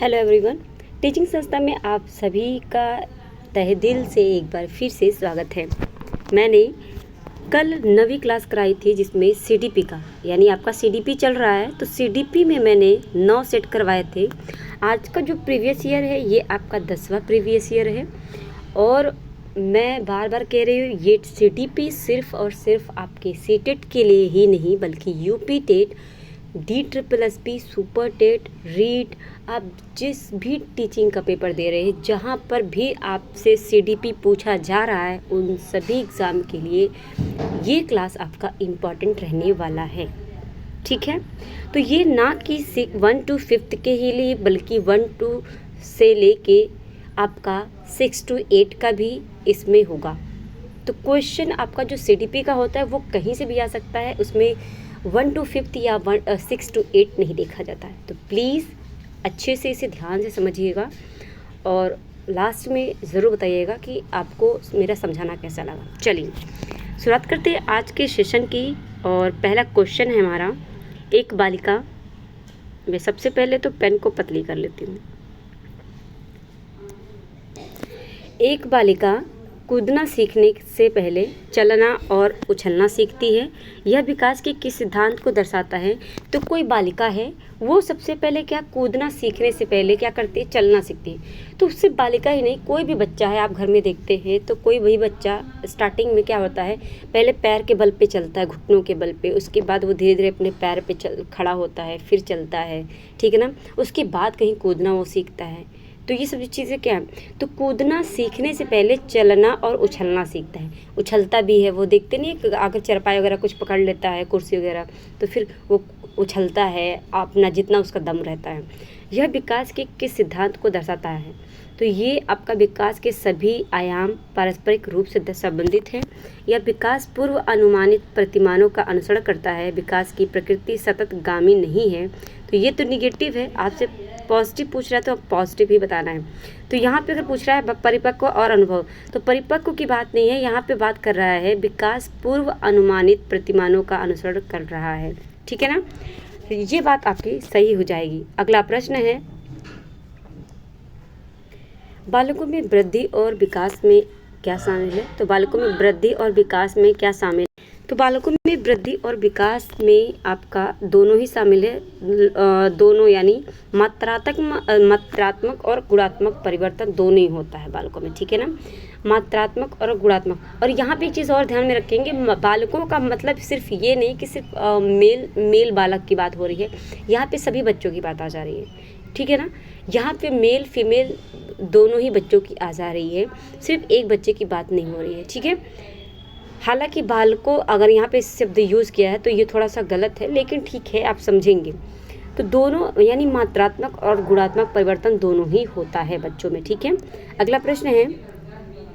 Hello everyone. Teaching संस्था में आप सभी का तहे दिल से एक बार फिर से स्वागत है। मैंने कल 9वीं क्लास कराई थी जिसमें सीडीपी का यानी आपका सीडीपी चल रहा है, तो सीडीपी में मैंने 9 सेट करवाए थे। आज का जो प्रीवियस ईयर है ये आपका 10वां प्रीवियस ईयर है और मैं बार बार कह रही हूँ ये सीडीपी सिर्फ और सिर्फ आपके सीटेट के लिए ही नहीं बल्कि UP TET, DSSP, super TET, REET, आप जिस भी टीचिंग का पेपर दे रहे हैं जहाँ पर भी आपसे सीडीपी पूछा जा रहा है उन सभी एग्ज़ाम के लिए ये क्लास आपका इम्पॉर्टेंट रहने वाला है। ठीक है, तो ये ना कि 1 to 5th के ही लिए बल्कि 1 to से लेके आपका 6 to 8 का भी इसमें होगा। तो क्वेश्चन आपका जो सीडीपी का होता है वो कहीं से भी आ सकता है, उसमें 1 to 5th या 6 to 8 नहीं देखा जाता है। तो प्लीज़ अच्छे से इसे ध्यान से समझिएगा और लास्ट में ज़रूर बताइएगा कि आपको मेरा समझाना कैसा लगा। चलिए शुरुआत करते हैं आज के सेशन की और पहला क्वेश्चन है हमारा, एक बालिका। मैं सबसे पहले तो पेन को पतली कर लेती हूँ। एक बालिका कूदना सीखने से पहले चलना और उछलना सीखती है। यह विकास के किस सिद्धांत को दर्शाता है? तो कोई बालिका है वो सबसे पहले क्या कूदना सीखने से पहले क्या करती है? चलना सीखती है। तो सिर्फ बालिका ही नहीं, कोई भी बच्चा है, आप घर में देखते हैं तो कोई वही बच्चा स्टार्टिंग में क्या होता है, पहले पैर के बल पे चलता है, घुटनों के बल पे, उसके बाद वो धीरे धीरे अपने पैर पे खड़ा होता है, फिर चलता है, ठीक है ना। उसके बाद कहीं कूदना वो सीखता है। तो ये सब चीज़ें क्या है, तो कूदना सीखने से पहले चलना और उछलना सीखता है। उछलता भी है, वो देखते नहीं है अगर चरपाई वगैरह कुछ पकड़ लेता है, कुर्सी वगैरह, तो फिर वो उछलता है अपना जितना उसका दम रहता है। यह विकास के किस सिद्धांत को दर्शाता है? तो ये आपका विकास के सभी आयाम पारस्परिक रूप से संबंधित है। यह विकास पूर्व अनुमानित प्रतिमानों का अनुसरण करता है। विकास की प्रकृति सततगामी नहीं है। तो ये तो निगेटिव है, आपसे पॉजिटिव पूछ रहा है तो पॉजिटिव ही बताना है। तो यहाँ पे अगर पूछ रहा है परिपक्व और अनुभव, तो परिपक्व की बात नहीं है, यहाँ पे बात कर रहा है विकास पूर्व अनुमानित प्रतिमानों का अनुसरण कर रहा है। ठीक है ना, ये बात आपकी सही हो जाएगी। अगला प्रश्न है, बालकों में वृद्धि और विकास में क्या शामिल है? तो बालकों में वृद्धि और विकास में क्या शामिल है? तो बालकों में वृद्धि और विकास में आपका दोनों ही शामिल है। दोनों यानी मात्रात्मक और गुणात्मक परिवर्तन दोनों ही होता है बालकों में, ठीक है ना, मात्रात्मक और गुणात्मक। और यहाँ पे एक चीज़ और ध्यान में रखेंगे, बालकों का मतलब सिर्फ ये नहीं कि सिर्फ मेल बालक की बात हो रही है, यहाँ पे सभी बच्चों की बात आ जा रही है, ठीक है ना। यहाँ पे मेल फीमेल दोनों ही बच्चों की आ जा रही है, सिर्फ एक बच्चे की बात नहीं हो रही है, ठीक है। हालांकि बालकों अगर यहाँ पे शब्द यूज़ किया है तो ये थोड़ा सा गलत है, लेकिन ठीक है आप समझेंगे। तो दोनों यानी मात्रात्मक और गुणात्मक परिवर्तन दोनों ही होता है बच्चों में, ठीक है। अगला प्रश्न है,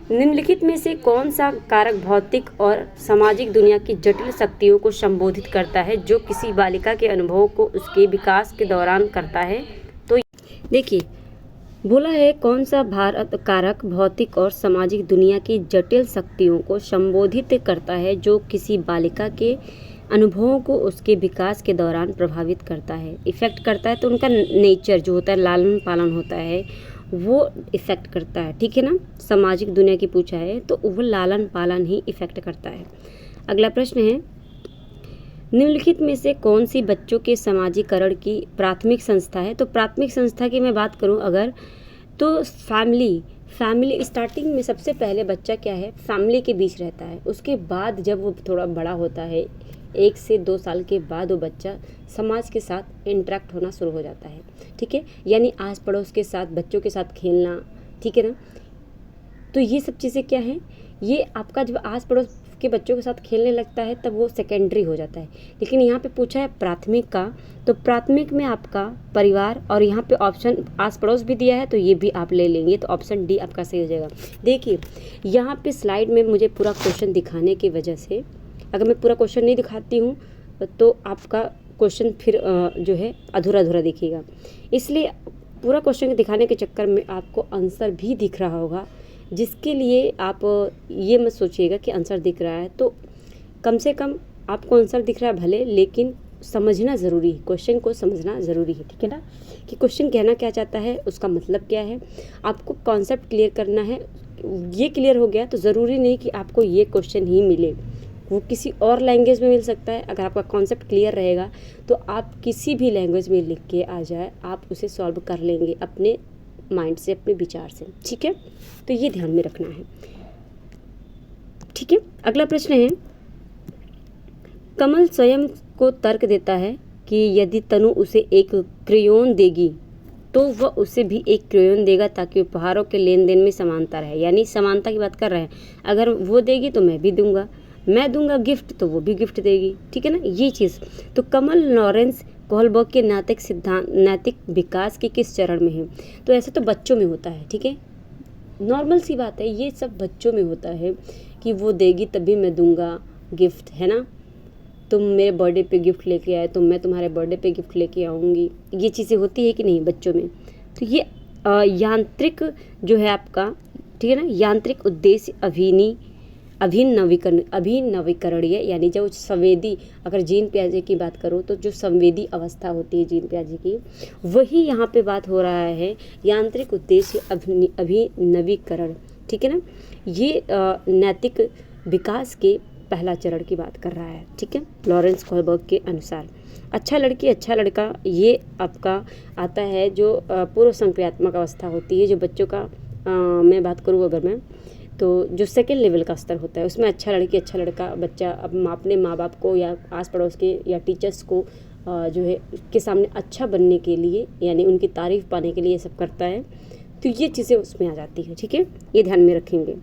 निम्नलिखित में से कौन सा कारक भौतिक और सामाजिक दुनिया की जटिल शक्तियों को संबोधित करता है जो किसी बालिका के अनुभव को उसके विकास के दौरान करता है? तो देखिए बोला है कौन सा कारक भौतिक और सामाजिक दुनिया की जटिल शक्तियों को संबोधित करता है जो किसी बालिका के अनुभवों को उसके विकास के दौरान प्रभावित करता है, इफ़ेक्ट करता है। तो उनका नेचर जो होता है, लालन पालन होता है, वो इफ़ेक्ट करता है, ठीक है ना। सामाजिक दुनिया की पूछा है तो वो लालन पालन ही इफ़ेक्ट करता है। अगला प्रश्न है, निम्नलिखित में से कौन सी बच्चों के समाजीकरण की प्राथमिक संस्था है? तो प्राथमिक संस्था की मैं बात करूं अगर, तो फैमिली स्टार्टिंग में सबसे पहले बच्चा क्या है, फैमिली के बीच रहता है। उसके बाद जब वो थोड़ा बड़ा होता है, 1 से 2 साल के बाद वो बच्चा समाज के साथ इंटरेक्ट होना शुरू हो जाता है, ठीक है, यानी आस पड़ोस के साथ बच्चों के साथ खेलना, ठीक है ना। तो ये सब चीज़ें क्या हैं, ये आपका जब आस पड़ोस के बच्चों के साथ खेलने लगता है तब वो सेकेंडरी हो जाता है। लेकिन यहाँ पे पूछा है प्राथमिक का, तो प्राथमिक में आपका परिवार और यहाँ पे ऑप्शन आस पड़ोस भी दिया है तो ये भी आप ले लेंगे, तो ऑप्शन डी आपका सही हो जाएगा। देखिए यहाँ पे स्लाइड में मुझे पूरा क्वेश्चन दिखाने की वजह से, अगर मैं पूरा क्वेश्चन नहीं दिखाती हूँ तो आपका क्वेश्चन फिर जो है अधूरा अधूरा दिखेगा, इसलिए पूरा क्वेश्चन दिखाने के चक्कर में आपको आंसर भी दिख रहा होगा, जिसके लिए आप ये मत सोचिएगा कि आंसर दिख रहा है, तो कम से कम आपको आंसर दिख रहा है भले, लेकिन समझना ज़रूरी है, क्वेश्चन को समझना ज़रूरी है, ठीक है ना, कि क्वेश्चन कहना क्या चाहता है, उसका मतलब क्या है, आपको कॉन्सेप्ट क्लियर करना है। ये क्लियर हो गया तो ज़रूरी नहीं कि आपको ये क्वेश्चन ही मिले, वो किसी और लैंग्वेज में मिल सकता है। अगर आपका कॉन्सेप्ट क्लियर रहेगा तो आप किसी भी लैंग्वेज में लिख के आ जाए, आप उसे सॉल्व कर लेंगे अपने माइंड से, अपने विचार से, ठीक है। तो ये ध्यान में रखना है, ठीक है। अगला प्रश्न है, कमल स्वयं को तर्क देता है कि यदि तनु उसे एक क्रेयोन देगी तो वह उसे भी एक क्रेयोन देगा ताकि उपहारों के लेन देन में समानता रहे। यानी समानता की बात कर रहे हैं, अगर वो देगी तो मैं भी दूंगा, मैं दूंगा गिफ्ट तो वो भी गिफ्ट देगी, ठीक है ना, ये चीज़। तो कमल लॉरेंस कोहलबर्ग के नैतिक विकास के किस चरण में है? तो ऐसे तो बच्चों में होता है, ठीक है, नॉर्मल सी बात है, ये सब बच्चों में होता है कि वो देगी तभी मैं दूंगा गिफ्ट, है ना। तुम मेरे बर्थडे पे गिफ्ट लेके आए तो मैं तुम्हारे बर्थडे पे गिफ्ट लेके आऊँगी, ये चीज़ें होती है कि नहीं बच्चों में। तो ये यांत्रिक जो है आपका, ठीक है ना, यांत्रिक उद्देश्य अभिनवीकरणीय, यानी जो संवेदी, अगर जीन पियाजे की बात करो तो जो संवेदी अवस्था होती है जीन पियाजे की, वही यहाँ पे बात हो रहा है, यांत्रिक उद्देश्य अभिनवीकरण, ठीक है ना, ये नैतिक विकास के पहला चरण की बात कर रहा है, ठीक है, लॉरेंस कोहलबर्ग के अनुसार। अच्छा लड़की अच्छा लड़का, ये आपका आता है जो पूर्व संक्रियात्मक अवस्था होती है, जो बच्चों का मैं बात करूँ अगर मैं, तो जो सेकेंड लेवल का स्तर होता है उसमें अच्छा लड़की अच्छा लड़का बच्चा अब अपने माँ बाप को या आस पड़ोस के या टीचर्स को जो है के सामने अच्छा बनने के लिए, यानी उनकी तारीफ पाने के लिए ये सब करता है। तो ये चीज़ें उसमें आ जाती हैं, ठीक है, ये ध्यान में रखेंगे।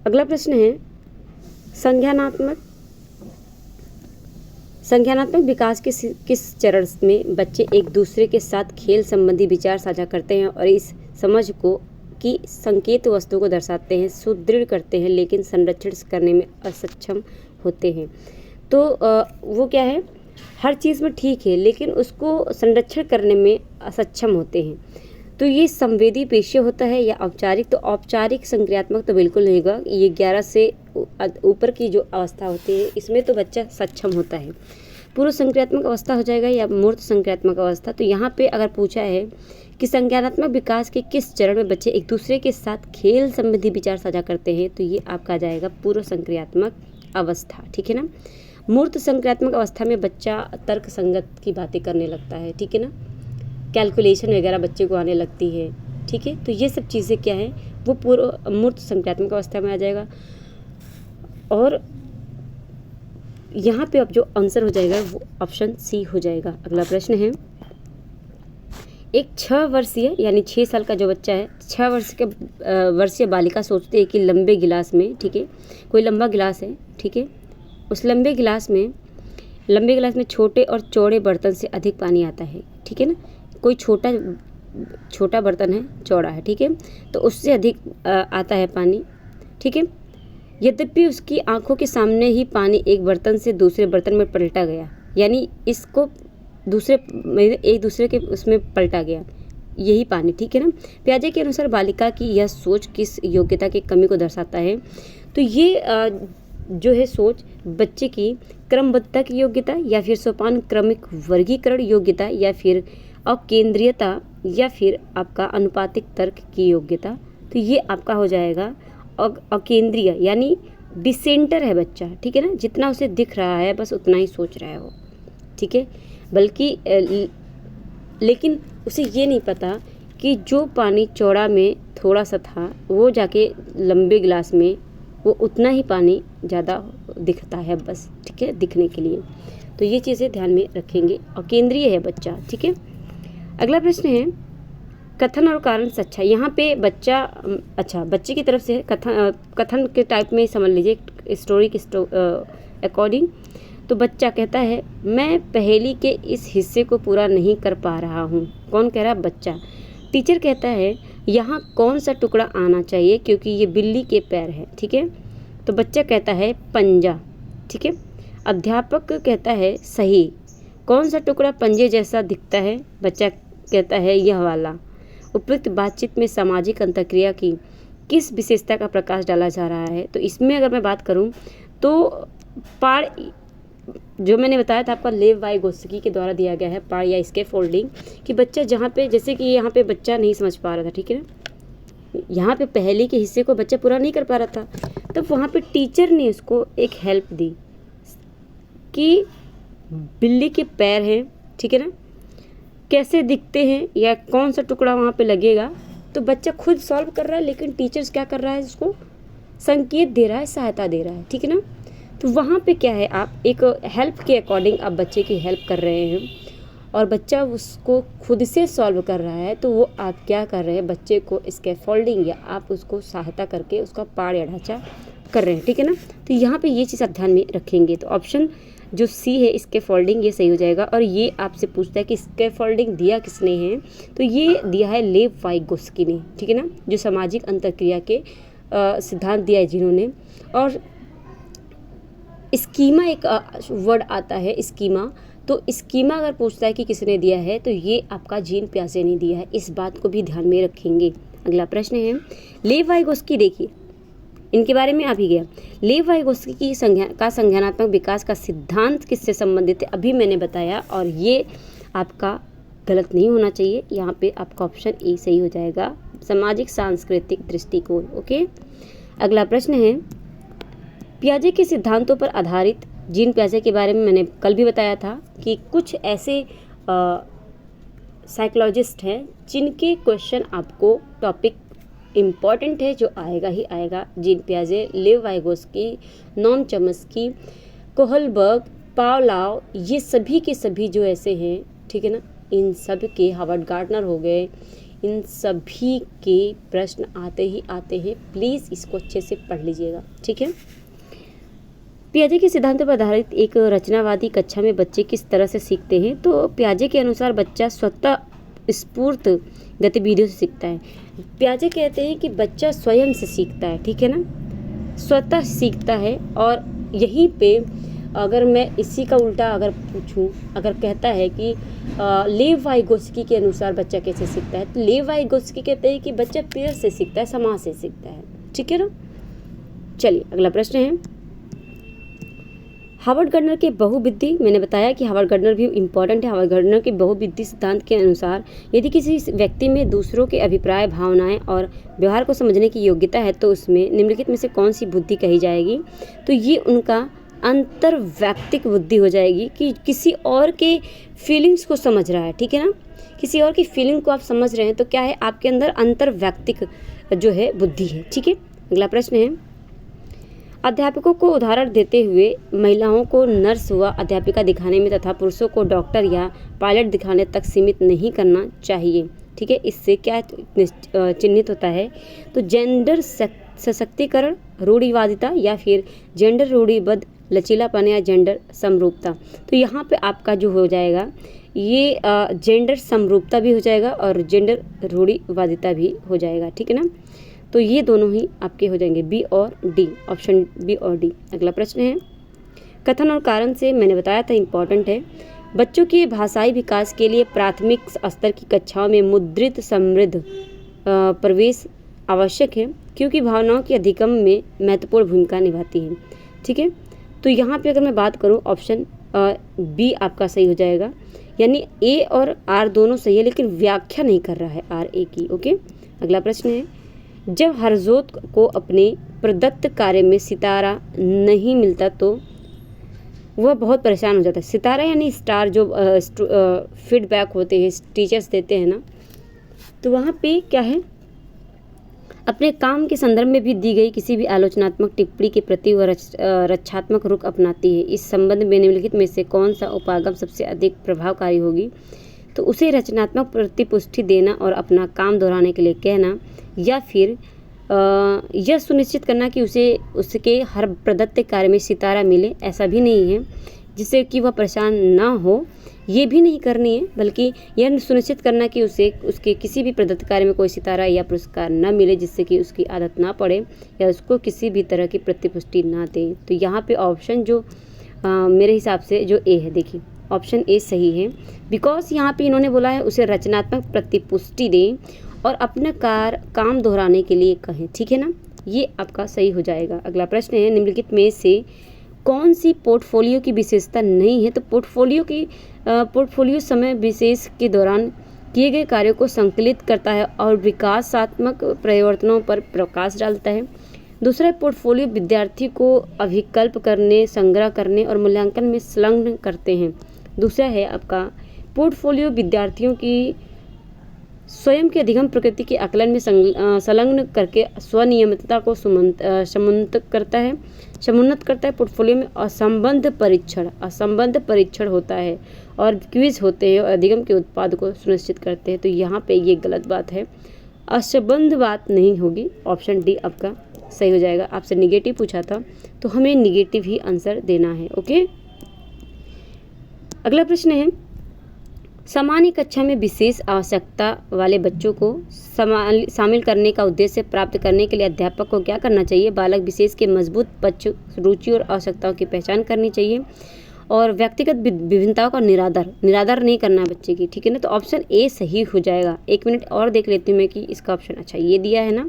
अगला प्रश्न है, संज्ञानात्मक विकास के किस चरण में बच्चे एक दूसरे के साथ खेल संबंधी विचार साझा करते हैं और इस समझ को कि संकेत वस्तु को दर्शाते हैं, सुदृढ़ करते हैं, लेकिन संरक्षण करने में असक्षम होते हैं। तो वो क्या है, हर चीज़ में ठीक है लेकिन उसको संरक्षण करने में असक्षम होते हैं। तो ये संवेदी पेशे होता है या औपचारिक? तो औपचारिक संक्रियात्मक तो बिल्कुल नहीं होगा, ये 11 से ऊपर की जो अवस्था होती है इसमें तो बच्चा सक्षम होता है। पूर्व संक्रियात्मक अवस्था हो जाएगा या मूर्त संक्रियात्मक अवस्था। तो यहाँ पे अगर पूछा है कि संज्ञानात्मक विकास के किस चरण में बच्चे एक दूसरे के साथ खेल संबंधी विचार साझा करते हैं, तो ये आपका आ जाएगा पूर्व संक्रियात्मक अवस्था, ठीक है ना। मूर्त संक्रियात्मक अवस्था में बच्चा तर्क संगत की बातें करने लगता है, ठीक है ना, कैलकुलेशन वगैरह बच्चे को आने लगती है, ठीक है। तो ये सब चीज़ें क्या है, वो पूर्व मूर्त संक्रियात्मक अवस्था में आ जाएगा। और यहाँ पे अब जो आंसर हो जाएगा वो ऑप्शन सी हो जाएगा। अगला प्रश्न है, एक 6 वर्षीय यानी 6 साल का जो बच्चा है, 6 वर्षीय बालिका सोचती है कि लंबे गिलास में, ठीक है, कोई लंबा गिलास है, ठीक है, उस लंबे गिलास में छोटे और चौड़े बर्तन से अधिक पानी आता है, ठीक है ना। कोई छोटा बर्तन है, चौड़ा है, ठीक है, तो उससे अधिक आता है पानी, ठीक है। यद्यपि उसकी आंखों के सामने ही पानी एक बर्तन से दूसरे बर्तन में पलटा गया, यानी इसको एक दूसरे के उसमें पलटा गया यही पानी, ठीक है ना। पियाजे के अनुसार बालिका की यह सोच किस योग्यता की कमी को दर्शाता है? तो ये जो है सोच बच्चे की क्रमबद्धता की योग्यता या फिर सोपान क्रमिक वर्गीकरण योग्यता या फिर अकेंद्रीयता या फिर आपका अनुपातिक तर्क की योग्यता। तो ये आपका हो जाएगा अकेंद्रीय, यानी डिसेंटर है बच्चा, ठीक है ना, जितना उसे दिख रहा है बस उतना ही सोच रहा है वो, ठीक है, बल्कि लेकिन उसे ये नहीं पता कि जो पानी चौड़ा में थोड़ा सा था वो जाके लंबे गिलास में वो उतना ही पानी ज़्यादा दिखता है बस, ठीक है, दिखने के लिए। तो ये चीज़ें ध्यान में रखेंगे, और केंद्रीय है बच्चा, ठीक है। अगला प्रश्न है, कथन और कारण सच्चा। यहाँ पे बच्चा बच्चे की तरफ से कथन के टाइप में समझ लीजिए, स्टोरी के अकॉर्डिंग। तो बच्चा कहता है मैं पहेली के इस हिस्से को पूरा नहीं कर पा रहा हूँ। कौन कह रहा है? बच्चा। टीचर कहता है यहाँ कौन सा टुकड़ा आना चाहिए क्योंकि ये बिल्ली के पैर है, ठीक है। तो बच्चा कहता है पंजा, ठीक है। अध्यापक कहता है सही, कौन सा टुकड़ा पंजे जैसा दिखता है? बच्चा कहता है यह वाला। उपयुक्त बातचीत में सामाजिक अंतःक्रिया की किस विशेषता का प्रकाश डाला जा रहा है? तो इसमें अगर मैं बात करूं तो जो मैंने बताया था आपका लेव वाइगोत्स्की के द्वारा दिया गया है पार्ट या इसके फोल्डिंग, कि बच्चा जहाँ पे, जैसे कि यहाँ पे बच्चा नहीं समझ पा रहा था, ठीक है ना, यहाँ पे पहले के हिस्से को बच्चा पूरा नहीं कर पा रहा था, तब वहाँ पे टीचर ने उसको एक हेल्प दी कि बिल्ली के पैर हैं, ठीक है ना, कैसे दिखते हैं या कौन सा टुकड़ा वहाँ पे लगेगा। तो बच्चा खुद सॉल्व कर रहा है, लेकिन टीचर्स क्या कर रहा है, उसको संकेत दे रहा है, सहायता दे रहा है, ठीक है ना। तो वहाँ पे क्या है, आप एक हेल्प के अकॉर्डिंग आप बच्चे की हेल्प कर रहे हैं और बच्चा उसको खुद से सॉल्व कर रहा है, तो वो आप क्या कर रहे हैं, बच्चे को स्कैफोल्डिंग या आप उसको सहायता करके उसका पाड़ या ढांचा कर रहे हैं, ठीक है ना। तो यहाँ पे ये चीज़ आप ध्यान में रखेंगे। तो ऑप्शन जो सी है स्कैफोल्डिंग, ये सही हो जाएगा। और ये आपसे पूछता है कि स्कैफोल्डिंग दिया किसने है, तो ये दिया है लेव वाइगोत्स्की ने, ठीक है ना, जो सामाजिक अंतरक्रिया के सिद्धांत दिया है जिन्होंने। और स्कीमा एक वर्ड आता है, स्कीमा, तो स्कीमा अगर पूछता है कि किसने दिया है, तो ये आपका जीन पियाजे ने दिया है, इस बात को भी ध्यान में रखेंगे। अगला प्रश्न है लेव वाइगोत्स्की, देखिए इनके बारे में आ भी गया। लेव वाइगोत्स्की की संज्ञानात्मक विकास का सिद्धांत किससे संबंधित है, अभी मैंने बताया, और ये आपका गलत नहीं होना चाहिए। यहाँ पे आपका ऑप्शन ए सही हो जाएगा, सामाजिक सांस्कृतिक दृष्टिकोण। ओके, अगला प्रश्न है पियाजे के सिद्धांतों पर आधारित जीन पियाजे के बारे में मैंने कल भी बताया था कि कुछ ऐसे साइकोलॉजिस्ट हैं जिनके क्वेश्चन आपको टॉपिक इम्पॉर्टेंट है, जो आएगा ही आएगा। जीन पियाजे, लेव Vygotsky, Noam Chomsky, Kohlberg, Pavlov, ये सभी के सभी जो ऐसे हैं, ठीक है ना, इन सब के, हार्वर्ड गार्डनर हो गए, इन सभी के प्रश्न आते ही आते हैं। प्लीज़ इसको अच्छे से पढ़ लीजिएगा, ठीक है। पियाजे के सिद्धांतों पर आधारित एक रचनावादी कक्षा में बच्चे किस तरह से सीखते हैं, तो पियाजे के अनुसार बच्चा स्वतः स्फूर्त गतिविधियों से सीखता है। पियाजे कहते हैं कि बच्चा स्वयं से सीखता है, ठीक है ना, स्वतः सीखता है। और यहीं पे अगर मैं इसी का उल्टा अगर पूछूं, अगर कहता है कि लेव वाइगोत्स्की के अनुसार बच्चा कैसे सीखता है, तो लेव वाइगोत्स्की कहते हैं कि बच्चा पेड़ से सीखता है, समाज से सीखता है, ठीक है ना। चलिए अगला प्रश्न है हार्वर्ड गार्डनर के बहुविधि, मैंने बताया कि हार्वर्ड गार्डनर भी इम्पॉर्टेंट है। हार्वर्ड गार्डनर के बहुविधि सिद्धांत के अनुसार यदि किसी व्यक्ति में दूसरों के अभिप्राय, भावनाएं और व्यवहार को समझने की योग्यता है, तो उसमें निम्नलिखित में से कौन सी बुद्धि कही जाएगी, तो ये उनका अंतर्वैयक्तिक बुद्धि हो जाएगी कि किसी और के फीलिंग्स को समझ रहा है, ठीक है ना, किसी और की फीलिंग को आप समझ रहे हैं, तो क्या है, आपके अंदर अंतर्वैयक्तिक जो है बुद्धि है, ठीक है। अगला प्रश्न है अध्यापकों को उदाहरण देते हुए महिलाओं को नर्स व अध्यापिका दिखाने में तथा पुरुषों को डॉक्टर या पायलट दिखाने तक सीमित नहीं करना चाहिए, ठीक है। इससे क्या चिन्हित होता है, तो जेंडर सशक्तिकरण, रूढ़िवादिता या फिर जेंडर रूढ़िबद्ध लचीलापन या जेंडर समरूपता। तो यहाँ पे आपका जो हो जाएगा ये जेंडर समरूपता भी हो जाएगा और जेंडर रूढ़िवादिता भी हो जाएगा, ठीक है ना। तो ये दोनों ही आपके हो जाएंगे बी और डी, ऑप्शन बी और डी। अगला प्रश्न है कथन और कारण से, मैंने बताया था इम्पॉर्टेंट है। बच्चों के भाषाई विकास के लिए प्राथमिक स्तर की कक्षाओं में मुद्रित समृद्ध प्रवेश आवश्यक है, क्योंकि भावनाओं के अधिगम में महत्वपूर्ण भूमिका निभाती है, ठीक है। तो यहाँ पे अगर मैं बात करूँ, ऑप्शन बी आपका सही हो जाएगा, यानी ए और आर दोनों सही है, लेकिन व्याख्या नहीं कर रहा है आर ए की। ओके, अगला प्रश्न है जब हरजोत को अपने प्रदत्त कार्य में सितारा नहीं मिलता तो वह बहुत परेशान हो जाता है। सितारा यानी स्टार, जो फीडबैक होते हैं टीचर्स देते हैं ना, तो वहाँ पे क्या है, अपने काम के संदर्भ में भी दी गई किसी भी आलोचनात्मक टिप्पणी के प्रति वह रक्षात्मक रुख अपनाती है। इस संबंध में निम्नलिखित में से कौन सा उपागम सबसे अधिक प्रभावकारी होगी, तो उसे रचनात्मक प्रतिपुष्टि देना और अपना काम दोहराने के लिए कहना, या फिर यह सुनिश्चित करना कि उसे उसके हर प्रदत्त कार्य में सितारा मिले, ऐसा भी नहीं है जिससे कि वह परेशान ना हो, ये भी नहीं करनी है, बल्कि यह सुनिश्चित करना कि उसे उसके किसी भी प्रदत्त कार्य में कोई सितारा या पुरस्कार न मिले जिससे कि उसकी आदत ना पड़े या उसको किसी भी तरह की प्रतिपुष्टि ना दे। तो यहाँ पे ऑप्शन जो मेरे हिसाब से जो ए है, देखिए ऑप्शन ए सही है, बिकॉज यहाँ पे इन्होंने बोला है उसे रचनात्मक प्रतिपुष्टि दें और अपना काम दोहराने के लिए कहें, ठीक है ना, ये आपका सही हो जाएगा। अगला प्रश्न है निम्नलिखित में से कौन सी पोर्टफोलियो की विशेषता नहीं है? तो पोर्टफोलियो समय विशेष के दौरान किए गए कार्यों को संकलित करता है और विकासात्मक परिवर्तनों पर प्रकाश डालता है। दूसरा है पोर्टफोलियो विद्यार्थी को अभिकल्प करने, संग्रह करने और मूल्यांकन में संलग्न करते हैं। दूसरा है आपका पोर्टफोलियो विद्यार्थियों की स्वयं के अधिगम प्रकृति के आकलन में संलग्न करके स्वनियमितता को समुन्नत करता है। पोर्टफोलियो में असंबद्ध परीक्षण होता है और क्विज होते हैं और अधिगम के उत्पाद को सुनिश्चित करते हैं। तो यहाँ पे ये गलत बात है, असंबद्ध बात नहीं होगी, ऑप्शन डी आपका सही हो जाएगा। आपसे निगेटिव पूछा था तो हमें निगेटिव ही आंसर देना है। ओके, अगला प्रश्न है, सामान्य कक्षा में विशेष आवश्यकता वाले बच्चों को शामिल करने का उद्देश्य प्राप्त करने के लिए अध्यापक को क्या करना चाहिए? बालक विशेष के मजबूत पक्ष, रुचि और आवश्यकताओं की पहचान करनी चाहिए और व्यक्तिगत विभिन्नताओं का निरादर नहीं करना है बच्चे की, ठीक है ना। तो ऑप्शन ए सही हो जाएगा। 1 मिनट और देख लेती हूँ मैं कि इसका ऑप्शन, अच्छा ये दिया है ना,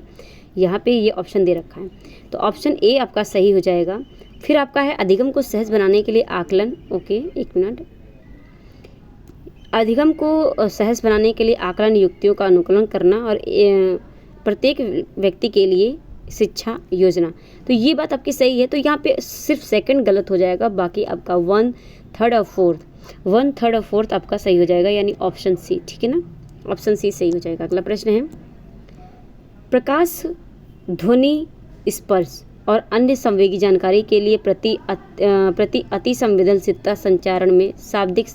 यहाँ पे ये ऑप्शन दे रखा है, तो ऑप्शन ए आपका सही हो जाएगा। फिर आपका है अधिगम को सहज बनाने के लिए आकलन। ओके, 1 मिनट, अधिगम को सहज बनाने के लिए आकलन युक्तियों का अनुकूलन करना और प्रत्येक व्यक्ति के लिए शिक्षा योजना। तो ये बात आपकी सही है। तो यहाँ पे सिर्फ सेकंड गलत हो जाएगा, बाकी आपका 1, 3 और 4 आपका सही हो जाएगा, यानी ऑप्शन सी, ठीक है ना, ऑप्शन सी सही हो जाएगा। अगला प्रश्न है, प्रकाश, ध्वनि, स्पर्श और अन्य संवेगी जानकारी के लिए प्रति अति संवेदनशीलता संचारण में शाब्दिक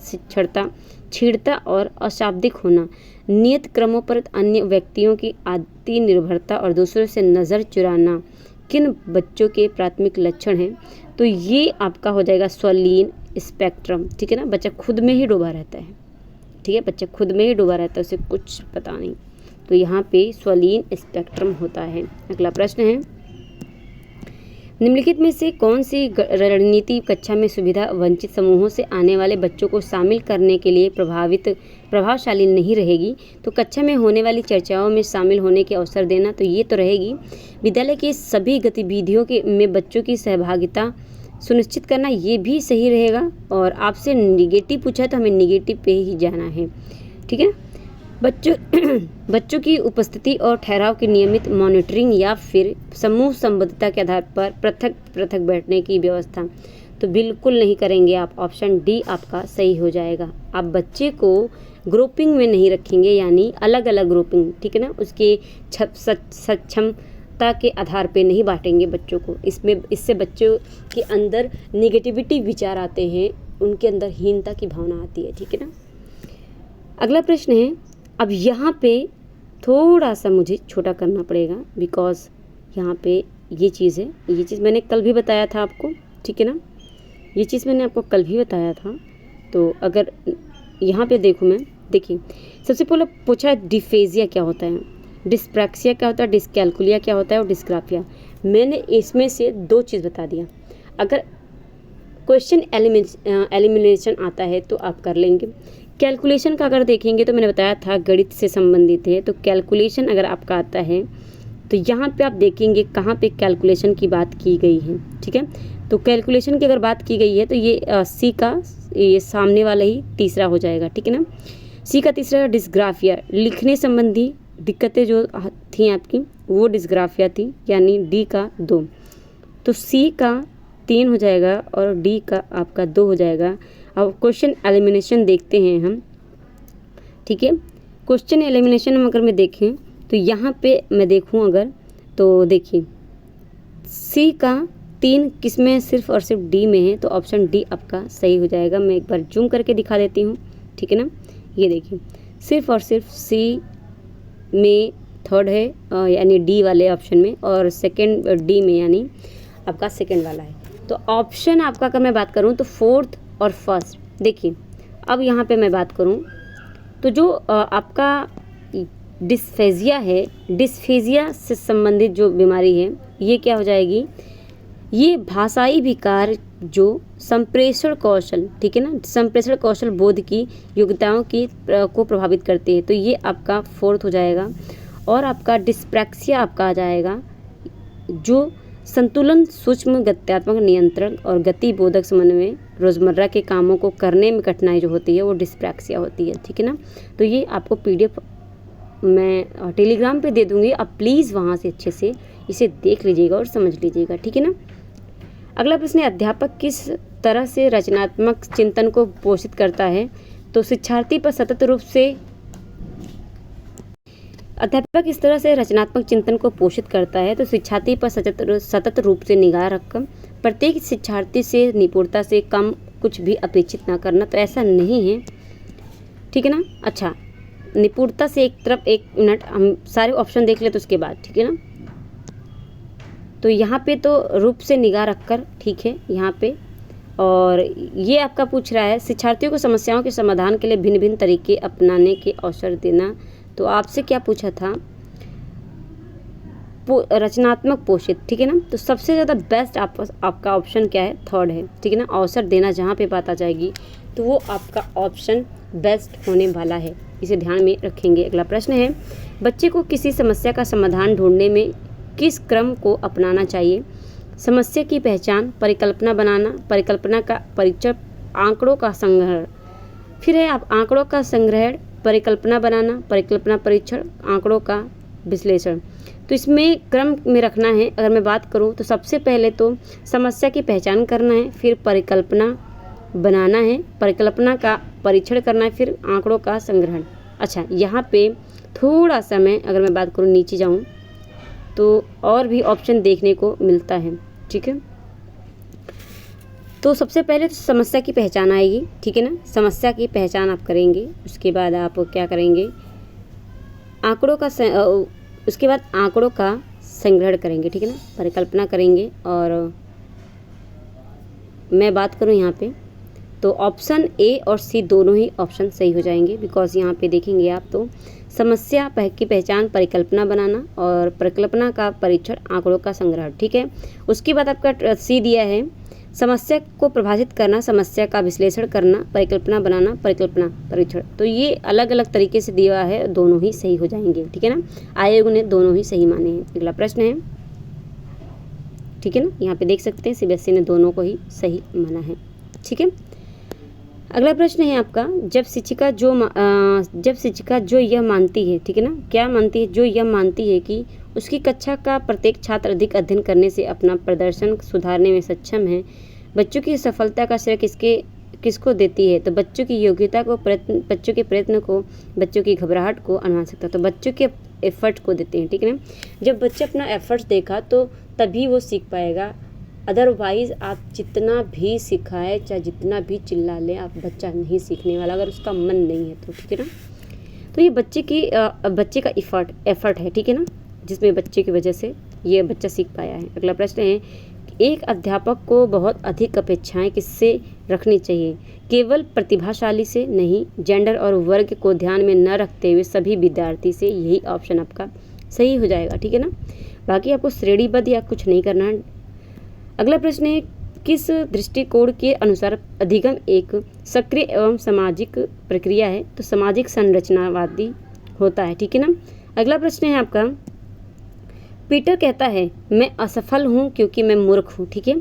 छीड़ता और अशाब्दिक होना, नियत क्रमों पर अन्य व्यक्तियों की अति निर्भरता और दूसरों से नज़र चुराना किन बच्चों के प्राथमिक लक्षण हैं? तो ये आपका हो जाएगा स्वलीन स्पेक्ट्रम, ठीक है ना। बच्चा खुद में ही डूबा रहता है, ठीक है, बच्चा खुद में ही डूबा रहता है, उसे कुछ पता नहीं, तो यहाँ पे स्वलीन स्पेक्ट्रम होता है। अगला प्रश्न है, निम्नलिखित में से कौन सी रणनीति कक्षा में सुविधा वंचित समूहों से आने वाले बच्चों को शामिल करने के लिए प्रभावशाली नहीं रहेगी? तो कक्षा में होने वाली चर्चाओं में शामिल होने के अवसर देना, तो ये तो रहेगी। विद्यालय की सभी गतिविधियों में बच्चों की सहभागिता सुनिश्चित करना, ये भी सही रहेगा। और आपसे निगेटिव पूछा तो हमें निगेटिव पे ही जाना है, ठीक है। बच्चों की उपस्थिति और ठहराव की नियमित मॉनिटरिंग या फिर समूह संबद्धता के आधार पर पृथक बैठने की व्यवस्था, तो बिल्कुल नहीं करेंगे आप, ऑप्शन डी आपका सही हो जाएगा। आप बच्चे को ग्रुपिंग में नहीं रखेंगे, यानी अलग अलग ग्रुपिंग, ठीक है ना, उसके सक्षमता के आधार पे नहीं बांटेंगे बच्चों को। इससे बच्चों के अंदर निगेटिविटी विचार आते हैं, उनके अंदर हीनता की भावना आती है, ठीक है ना। अगला प्रश्न है, अब यहाँ पे थोड़ा सा मुझे छोटा करना पड़ेगा, बिकॉज यहाँ पे ये चीज़ है, ये चीज़ मैंने कल भी बताया था आपको, ठीक है ना, ये चीज़ मैंने आपको कल भी बताया था। तो अगर यहाँ पे देखूँ मैं, देखिए सबसे पहले पूछा डिफेजिया क्या होता है, डिस्प्रैक्सिया क्या होता है, डिस्कैल्कुलिया क्या होता है और डिस्ग्राफिया। मैंने इसमें से 2 चीज़ बता दिया। अगर क्वेश्चन एलिमिनेशन आता है तो आप कर लेंगे। कैलकुलेशन का अगर देखेंगे तो मैंने बताया था गणित से संबंधित है, तो कैलकुलेशन अगर आपका आता है तो यहाँ पे आप देखेंगे कहाँ पे कैलकुलेशन की बात की गई है, ठीक है। तो कैलकुलेशन की अगर बात की गई है तो ये सी का ये सामने वाला ही तीसरा हो जाएगा, ठीक है ना। सी का तीसरा डिस्ग्राफिया, लिखने संबंधी दिक्कतें जो थी आपकी वो डिस्ग्राफिया थी, यानी डी का 2, तो सी का 3 हो जाएगा और डी का आपका 2 हो जाएगा। अब क्वेश्चन एलिमिनेशन देखते हैं हम, ठीक है। क्वेश्चन एलिमिनेशन में अगर मैं देखें तो यहाँ पे मैं देखूँ अगर, तो देखिए सी का 3 किस में सिर्फ और सिर्फ डी में है, तो ऑप्शन डी आपका सही हो जाएगा। मैं एक बार जूम करके दिखा देती हूँ, ठीक है ना। ये देखिए सिर्फ और सिर्फ सी में 3rd है, यानी डी वाले ऑप्शन में, और सेकंड डी में यानी आपका सेकंड वाला है। तो ऑप्शन आपका अगर मैं बात करूँ तो 4th और 1st। देखिए अब यहाँ पे मैं बात करूँ तो जो आपका डिस्फेजिया है, डिस्फेजिया से संबंधित जो बीमारी है ये क्या हो जाएगी, ये भाषाई विकार जो संप्रेषण कौशल, ठीक है ना, संप्रेषण कौशल बोध की योग्यताओं की को प्रभावित करती है, तो ये आपका 4th हो जाएगा। और आपका डिस्प्रैक्सिया आपका आ जाएगा जो संतुलन, सूक्ष्म गत्यात्मक नियंत्रण और गति बोधक समन्वय, रोज़मर्रा के कामों को करने में कठिनाई जो होती है वो डिस्प्रैक्सिया होती है। ठीक है ना। तो ये आपको PDF मैं टेलीग्राम पे दे दूँगी, आप प्लीज़ वहाँ से अच्छे से इसे देख लीजिएगा और समझ लीजिएगा। ठीक है ना। अगला प्रश्न है, अध्यापक किस तरह से रचनात्मक चिंतन को पोषित करता है? तो शिक्षार्थी पर सतत रूप से अध्यापक इस तरह से रचनात्मक चिंतन को पोषित करता है तो शिक्षार्थी पर सतत रूप से निगाह रखकर प्रत्येक शिक्षार्थी से निपुणता से कम कुछ भी अपेक्षित ना करना। तो ऐसा नहीं है। ठीक है ना। अच्छा, निपुणता से एक तरफ, एक मिनट हम सारे ऑप्शन देख ले तो उसके बाद। ठीक है ना। तो यहाँ पे तो रूप से निगाह रखकर, ठीक है यहाँ पे। और ये आपका पूछ रहा है शिक्षार्थियों को समस्याओं के समाधान के लिए भिन्न भिन्न तरीके अपनाने के अवसर देना। तो आपसे क्या पूछा था? रचनात्मक पोषित। ठीक है ना। तो सबसे ज़्यादा बेस्ट आपका ऑप्शन क्या है? थर्ड है। ठीक है ना। अवसर देना जहाँ पे बात आ जाएगी तो वो आपका ऑप्शन बेस्ट होने वाला है, इसे ध्यान में रखेंगे। अगला प्रश्न है, बच्चे को किसी समस्या का समाधान ढूंढने में किस क्रम को अपनाना चाहिए? समस्या की पहचान, परिकल्पना बनाना, परिकल्पना का परीक्षण, आंकड़ों का संग्रहण। फिर है आप आंकड़ों का संग्रहण, परिकल्पना बनाना, परिकल्पना परीक्षण, आंकड़ों का विश्लेषण। तो इसमें क्रम में रखना है। अगर मैं बात करूं तो सबसे पहले तो समस्या की पहचान करना है, फिर परिकल्पना बनाना है, परिकल्पना का परीक्षण करना है, फिर आंकड़ों का संग्रहण। अच्छा, यहाँ पे थोड़ा सा मैं अगर मैं बात करूँ नीचे जाऊँ तो और भी ऑप्शन देखने को मिलता है। ठीक है। तो सबसे पहले तो समस्या की पहचान आएगी। ठीक है ना। समस्या की पहचान आप करेंगे, उसके बाद आप क्या करेंगे? आंकड़ों का उसके बाद आंकड़ों का संग्रहण करेंगे। ठीक है ना। परिकल्पना करेंगे। और मैं बात करूं यहाँ पे तो ऑप्शन ए और सी दोनों ही ऑप्शन सही हो जाएंगे, बिकॉज यहाँ पे देखेंगे आप तो समस्या की पहचान, परिकल्पना बनाना और परिकल्पना का परीक्षण, आंकड़ों का संग्रहण। ठीक है। उसके बाद आपका सी दिया है समस्या को प्रभावित करना, समस्या का विश्लेषण करना, परिकल्पना बनाना, परिकल्पना परीक्षण। तो ये अलग अलग तरीके से दिया है, दोनों ही सही हो जाएंगे। ठीक है ना। आयोग ने दोनों ही सही माने हैं। अगला प्रश्न है, ठीक है ना, यहाँ पे देख सकते हैं CBSE ने दोनों को ही सही माना है। ठीक है। अगला प्रश्न है आपका, जब शिक्षिका जो यह मानती है, ठीक है ना, क्या मानती है? जो यह मानती है कि उसकी कक्षा का प्रत्येक छात्र अधिक अध्ययन करने से अपना प्रदर्शन सुधारने में सक्षम है, बच्चों की सफलता का श्रेय किसको देती है? तो बच्चों की योग्यता को, बच्चों के प्रयत्न को, बच्चों की घबराहट को, अनुवांशिकता। तो बच्चों के एफर्ट को देते हैं। ठीक है ना। जब बच्चे अपना एफर्ट्स देखा तो तभी वो सीख पाएगा, अदरवाइज़ आप जितना भी सिखाए, चाहे जितना भी चिल्ला ले, आप बच्चा नहीं सीखने वाला, अगर उसका मन नहीं है तो। ठीक है ना। तो ये बच्चे का एफर्ट है। ठीक है ना, जिसमें बच्चे की वजह से ये बच्चा सीख पाया है। अगला प्रश्न है, एक अध्यापक को बहुत अधिक अपेक्षाएं किससे रखनी चाहिए? केवल प्रतिभाशाली से नहीं, जेंडर और वर्ग को ध्यान में न रखते हुए सभी विद्यार्थी से। यही ऑप्शन आपका सही हो जाएगा। ठीक है ना। बाकी आपको श्रेणीबद्ध या कुछ नहीं करना है। अगला प्रश्न है, किस दृष्टिकोण के अनुसार अधिगम एक सक्रिय एवं सामाजिक प्रक्रिया है? तो सामाजिक संरचनावादी होता है। ठीक है ना। अगला प्रश्न है आपका, पीटर कहता है मैं असफल हूँ क्योंकि मैं मूर्ख हूँ। ठीक है।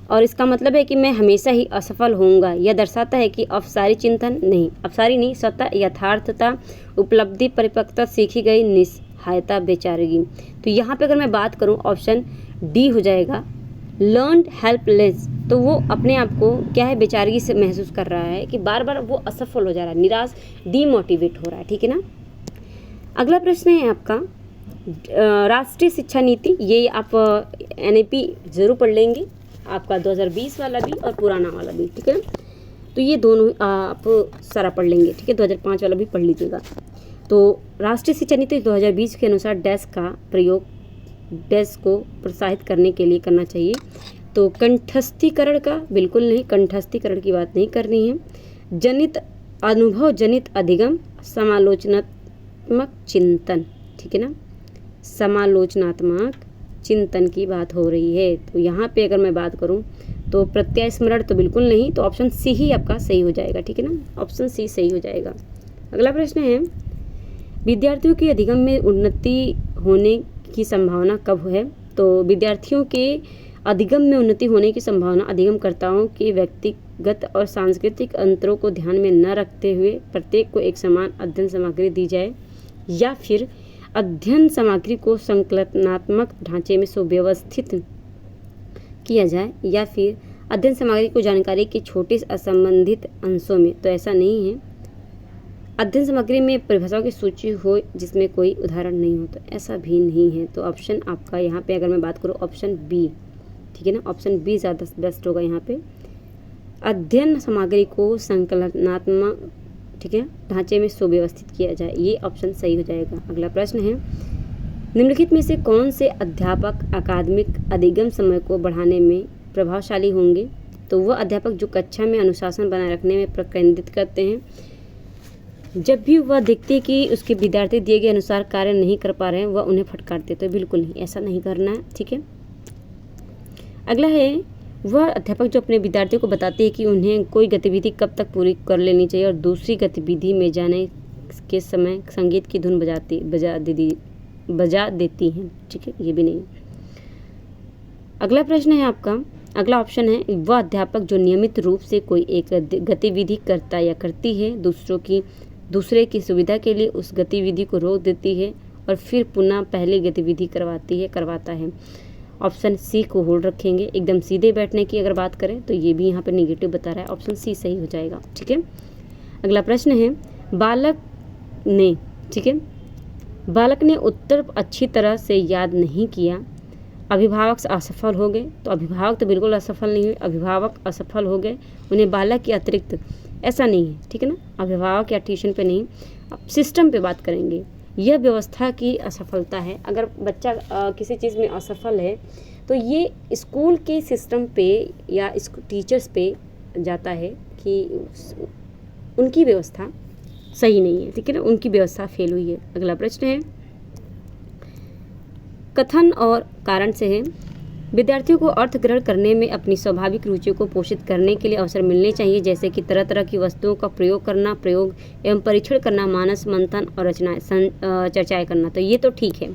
और इसका मतलब है कि मैं हमेशा ही असफल होऊंगा। यह दर्शाता है कि अपसारी चिंतन नहीं, अपसारी नहीं, स्वतः यथार्थता, उपलब्धि, परिपक्वता, सीखी गई निस्सहायता, बेचारगी। तो यहाँ पे अगर मैं बात करूँ ऑप्शन डी हो जाएगा, लर्नड हेल्पलेस। तो वो अपने आप को क्या है, बेचारगी से महसूस कर रहा है कि बार बार वो असफल हो जा रहा है, निराश, डीमोटिवेट हो रहा है। ठीक है ना। अगला प्रश्न है आपका, राष्ट्रीय शिक्षा नीति। ये आप NEP जरूर पढ़ लेंगे, आपका 2020 वाला भी और पुराना वाला भी। ठीक है ना। तो ये दोनों आप सारा पढ़ लेंगे। ठीक है। 2005 वाला भी पढ़ लीजिएगा। तो राष्ट्रीय शिक्षा नीति 2020 के अनुसार डैश का प्रयोग डैश को प्रोत्साहित करने के लिए करना चाहिए। तो कंठस्थीकरण का बिल्कुल नहीं, कंठस्थीकरण की बात नहीं करनी है। जनित अनुभव जनित अधिगम, समालोचनात्मक चिंतन। ठीक है ना। समालोचनात्मक चिंतन की बात हो रही है। तो यहाँ पे अगर मैं बात करूँ तो प्रत्यय स्मरण तो बिल्कुल नहीं, तो ऑप्शन सी ही आपका सही हो जाएगा। ठीक है ना। ऑप्शन सी सही हो जाएगा। अगला प्रश्न है, विद्यार्थियों की अधिगम में उन्नति होने की संभावना कब है? तो विद्यार्थियों के अधिगम में उन्नति होने की संभावना अधिगमकर्ताओं के व्यक्तिगत और सांस्कृतिक अंतरों को ध्यान में न रखते हुए प्रत्येक को एक समान अध्ययन सामग्री दी जाए, या फिर अध्ययन सामग्री को संकलनात्मक ढांचे में सुव्यवस्थित किया जाए, या फिर अध्ययन सामग्री को जानकारी के छोटे असंबंधित अंशों में। तो ऐसा नहीं है। अध्ययन सामग्री में परिभाषाओं की सूची हो जिसमें कोई उदाहरण नहीं हो, तो ऐसा भी नहीं है। तो ऑप्शन आपका यहाँ पे अगर मैं बात करूँ ऑप्शन बी, ठीक है ना, ऑप्शन बी ज़्यादा बेस्ट होगा यहाँ पे। अध्ययन सामग्री को संकलनात्मक, ठीक है, ढांचे में सुव्यवस्थित किया जाए, ये ऑप्शन सही हो जाएगा। अगला प्रश्न है, निम्नलिखित में से कौन से अध्यापक अकादमिक अधिगम समय को बढ़ाने में प्रभावशाली होंगे? तो वह अध्यापक जो कक्षा में अनुशासन बनाए रखने में केंद्रित करते हैं। जब भी वह देखते हैं कि उसके विद्यार्थी दिए गए अनुसार कार्य नहीं कर पा रहे हैं, वह उन्हें फटकारते। तो बिल्कुल नहीं, ऐसा नहीं करना है, ठीक है। अगला है, वह अध्यापक जो अपने विद्यार्थियों को बताते हैं कि उन्हें कोई गतिविधि कब तक पूरी कर लेनी चाहिए और दूसरी गतिविधि में जाने के समय संगीत की धुन बजा देती हैं, ठीक है, ये भी नहीं। अगला प्रश्न है आपका, अगला ऑप्शन है, वह अध्यापक जो नियमित रूप से कोई एक गतिविधि करता या करती है, दूसरे की सुविधा के लिए उस गतिविधि को रोक देती है और फिर पुनः पहली गतिविधि करवाता है। ऑप्शन सी को होल्ड रखेंगे। एकदम सीधे बैठने की अगर बात करें तो ये भी यहाँ पे नेगेटिव बता रहा है, ऑप्शन सी सही हो जाएगा, ठीक है। अगला प्रश्न है, बालक ने उत्तर अच्छी तरह से याद नहीं किया, अभिभावक असफल हो गए। तो अभिभावक तो बिल्कुल असफल नहीं हुए, अभिभावक असफल हो गए, उन्हें बालक के अतिरिक्त, ऐसा नहीं है, ठीक है ना, अभिभावक या ट्यूशन पे नहीं, अब सिस्टम पे बात करेंगे। यह व्यवस्था की असफलता है। अगर बच्चा किसी चीज़ में असफल है तो ये स्कूल के सिस्टम पे या टीचर्स पे जाता है कि उनकी व्यवस्था सही नहीं है, ठीक है ना, उनकी व्यवस्था फेल हुई है। अगला प्रश्न है, कथन और कारण से है, विद्यार्थियों को अर्थ ग्रहण करने में अपनी स्वाभाविक रुचियों को पोषित करने के लिए अवसर मिलने चाहिए, जैसे कि तरह तरह की वस्तुओं का प्रयोग एवं परीक्षण करना, मानस मंथन और चर्चाएं करना। तो ये तो ठीक है,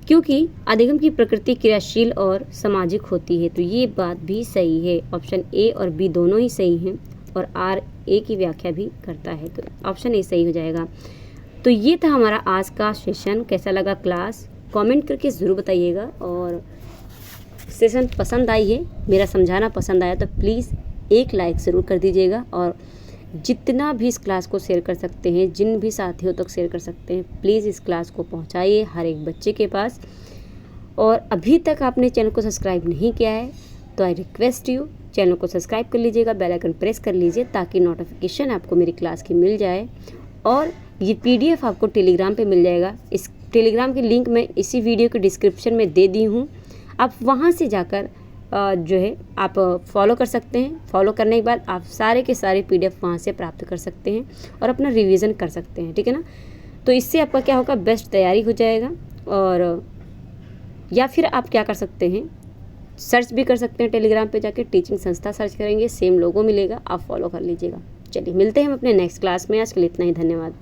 क्योंकि अधिगम की प्रकृति क्रियाशील और सामाजिक होती है। तो ये बात भी सही है। ऑप्शन ए और बी दोनों ही सही हैं और आर ए की व्याख्या भी करता है, तो ऑप्शन ए सही हो जाएगा। तो ये था हमारा आज का सेशन। कैसा लगा क्लास कमेंट करके ज़रूर बताइएगा, और सेशन पसंद आई है, मेरा समझाना पसंद आया तो प्लीज़ एक लाइक ज़रूर कर दीजिएगा, और जितना भी इस क्लास को शेयर कर सकते हैं, जिन भी साथियों तक शेयर कर सकते हैं, प्लीज़ इस क्लास को पहुंचाइए हर एक बच्चे के पास। और अभी तक आपने चैनल को सब्सक्राइब नहीं किया है तो आई रिक्वेस्ट यू, चैनल को सब्सक्राइब कर लीजिएगा, बेल आइकन प्रेस कर लीजिए ताकि नोटिफिकेशन आपको मेरी क्लास की मिल जाए। और ये PDF आपको टेलीग्राम पे मिल जाएगा। इस टेलीग्राम की लिंक मैं इसी वीडियो के डिस्क्रिप्शन में दे दी हूँ, आप वहाँ से जाकर जो है आप फॉलो कर सकते हैं। फॉलो करने के बाद आप सारे के सारे PDF वहाँ से प्राप्त कर सकते हैं और अपना रिवीजन कर सकते हैं, ठीक है ना। तो इससे आपका क्या होगा, बेस्ट तैयारी हो जाएगा। और या फिर आप क्या कर सकते हैं, सर्च भी कर सकते हैं टेलीग्राम पे जाके, टीचिंग संस्था सर्च करेंगे, सेम लोगो मिलेगा, आप फॉलो कर लीजिएगा। चलिए मिलते हैं हम अपने नेक्स्ट क्लास में। आज के लिए इतना ही, धन्यवाद।